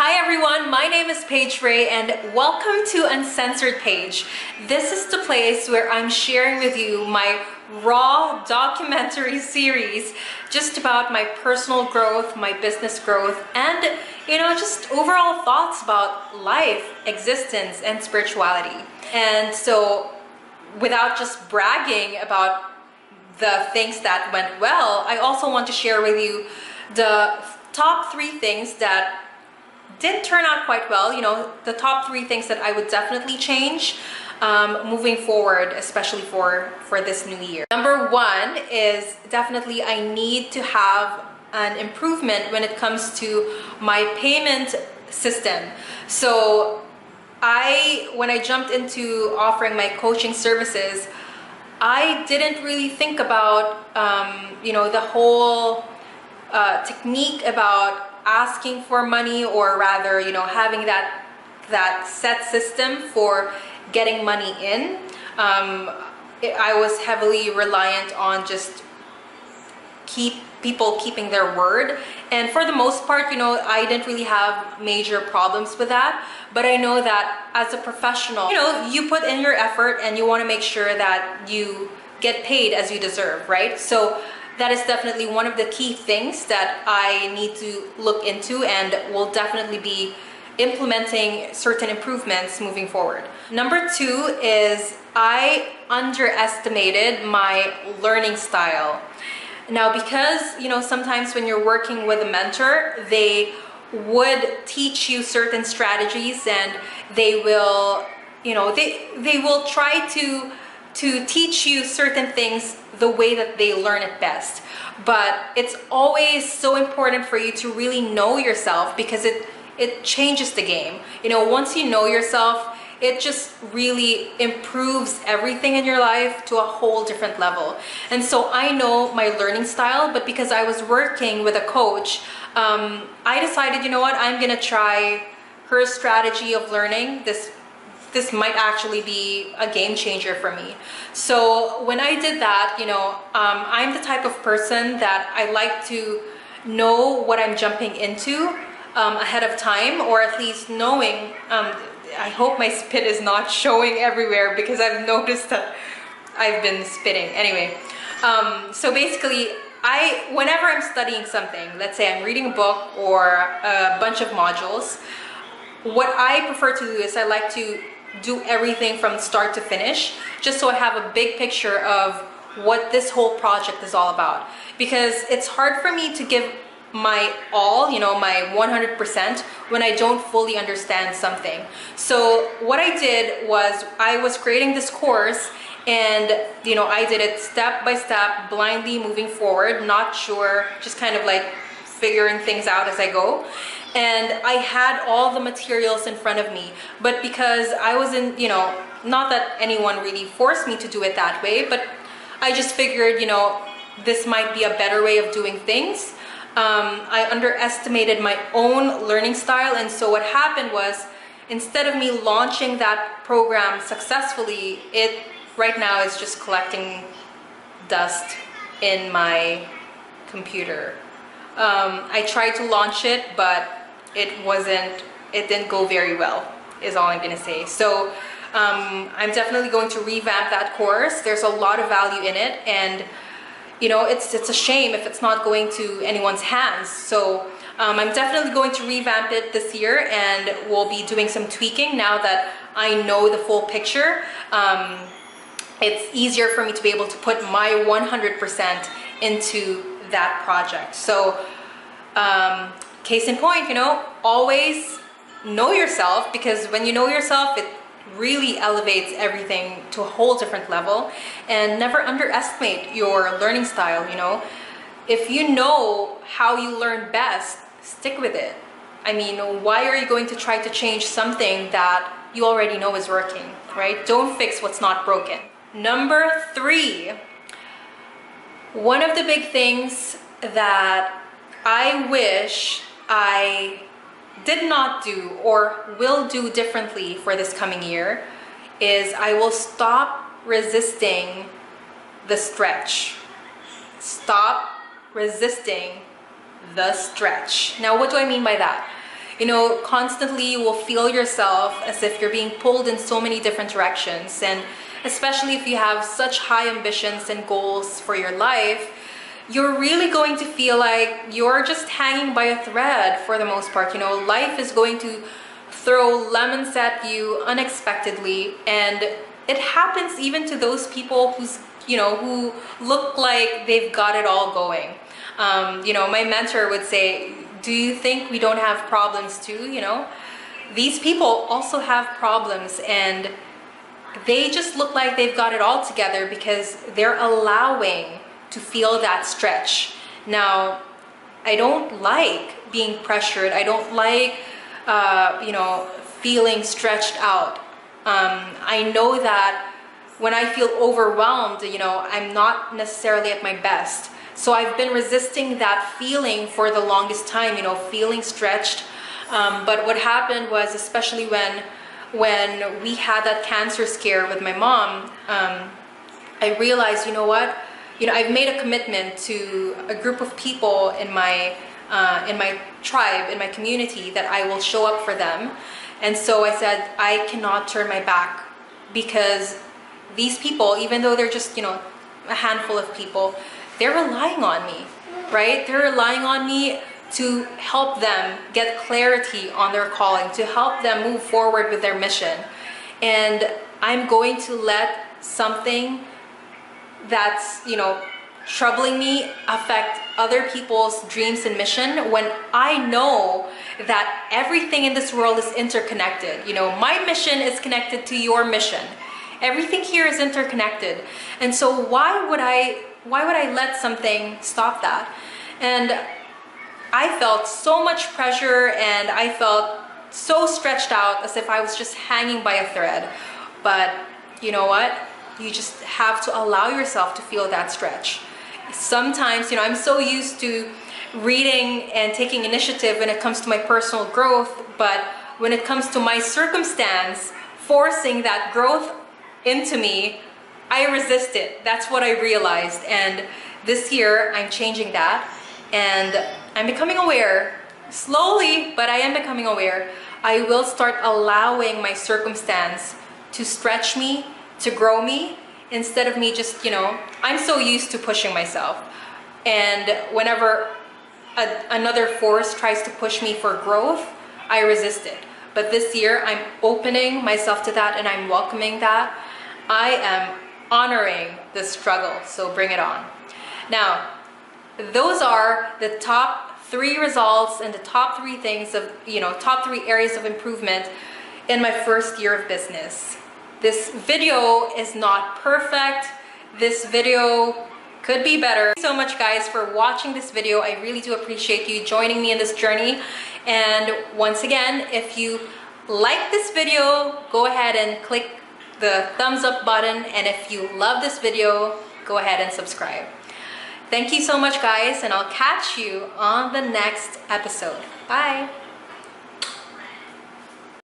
Hi everyone, my name is Paige Ray and welcome to Uncensored Paje. This is the place where I'm sharing with you my raw documentary series just about my personal growth, my business growth, and just overall thoughts about life, existence, and spirituality. And so without just bragging about the things that went well, I also want to share with you the top 3 things that did turn out quite well. The top 3 things that I would definitely change moving forward, especially for this new year. Number 1 is definitely I need to have an improvement when it comes to my payment system. So when I jumped into offering my coaching services, I didn't really think about the whole technique about asking for money, or rather having that set system for getting money in. I was heavily reliant on just people keeping their word, and for the most part I didn't really have major problems with that. But I know that as a professional, you put in your effort and you want to make sure that you get paid as you deserve, right? So that is definitely one of the key things that I need to look into, and will definitely be implementing certain improvements moving forward. Number 2 is I underestimated my learning style. Now, because sometimes when you're working with a mentor, they would teach you certain strategies, and they will they will try to teach you certain things the way that they learn it best. But it's always so important for you to really know yourself, because it changes the game. Once you know yourself, it just really improves everything in your life to a whole different level. And so I know my learning style, but because I was working with a coach, I decided, I'm gonna try her strategy of learning. This might actually be a game changer for me. So when I did that, I'm the type of person that I like to know what I'm jumping into ahead of time, or at least knowing. I hope my spit is not showing everywhere, because I've noticed that I've been spitting. Anyway, so basically, whenever I'm studying something, let's say I'm reading a book or a bunch of modules, what I prefer to do is I like to do everything from start to finish, just so I have a big picture of what this whole project is all about. Because it's hard for me to give my all, my 100%, when I don't fully understand something. So what I did was I was creating this course, and I did it step by step, blindly moving forward, not sure, just kind of like figuring things out as I go. And I had all the materials in front of me, but because I wasn't, not that anyone really forced me to do it that way, but I just figured, this might be a better way of doing things. I underestimated my own learning style, and so what happened was, instead of me launching that program successfully, it right now is just collecting dust in my computer. I tried to launch it, but it didn't go very well, is all I'm gonna say. So I'm definitely going to revamp that course. There's a lot of value in it, and it's a shame if it's not going to anyone's hands. So I'm definitely going to revamp it this year, and we'll be doing some tweaking now that I know the full picture. It's easier for me to be able to put my 100% into that project. So case in point, always know yourself, because when you know yourself, it really elevates everything to a whole different level. And never underestimate your learning style. If you know how you learn best, stick with it. I mean, why are you going to try to change something that you already know is working, right? Don't fix what's not broken. Number 3, one of the big things that I wish I did not do or will do differently for this coming year is I will stop resisting the stretch. Stop resisting the stretch. Now, what do I mean by that? You know, constantly you will feel yourself as if you're being pulled in so many different directions. And especially if you have such high ambitions and goals for your life, you're really going to feel like you're just hanging by a thread for the most part. You know, life is going to throw lemons at you unexpectedly, and it happens even to those people who look like they've got it all going. You know, my mentor would say, do you think we don't have problems too? You know, these people also have problems, and they just look like they've got it all together because they're allowing to feel that stretch. Now, I don't like being pressured. I don't like, feeling stretched out. I know that when I feel overwhelmed, you know, I'm not necessarily at my best. So I've been resisting that feeling for the longest time, you know, feeling stretched. But what happened was, especially when we had that cancer scare with my mom, I realized, you know what? You know, I've made a commitment to a group of people in my tribe, in my community, that I will show up for them. And so I said, I cannot turn my back, because these people, even though they're just, you know, a handful of people, they're relying on me, right? They're relying on me to help them get clarity on their calling, to help them move forward with their mission. And I'm going to let something that's, you know, troubling me affect other people's dreams and mission, when I know that everything in this world is interconnected. You know, my mission is connected to your mission. Everything here is interconnected. And so why would I let something stop that? And I felt so much pressure, and I felt so stretched out, as if I was just hanging by a thread. But you know what? You just have to allow yourself to feel that stretch. Sometimes, you know, I'm so used to reading and taking initiative when it comes to my personal growth, but when it comes to my circumstance forcing that growth into me, I resist it. That's what I realized. And this year I'm changing that, and I'm becoming aware, slowly, but I am becoming aware. I will start allowing my circumstance to stretch me, to grow me, instead of me just, you know, I'm so used to pushing myself. And whenever another force tries to push me for growth, I resist it. But this year, I'm opening myself to that, and I'm welcoming that. I am honoring the struggle, so bring it on. Now, those are the top 3 results and the top 3 things of, you know, top 3 areas of improvement in my first year of business. This video is not perfect. This video could be better. Thank you so much, guys, for watching this video. I really do appreciate you joining me in this journey. And once again, if you like this video, go ahead and click the thumbs up button. And if you love this video, go ahead and subscribe. Thank you so much, guys, and I'll catch you on the next episode. Bye.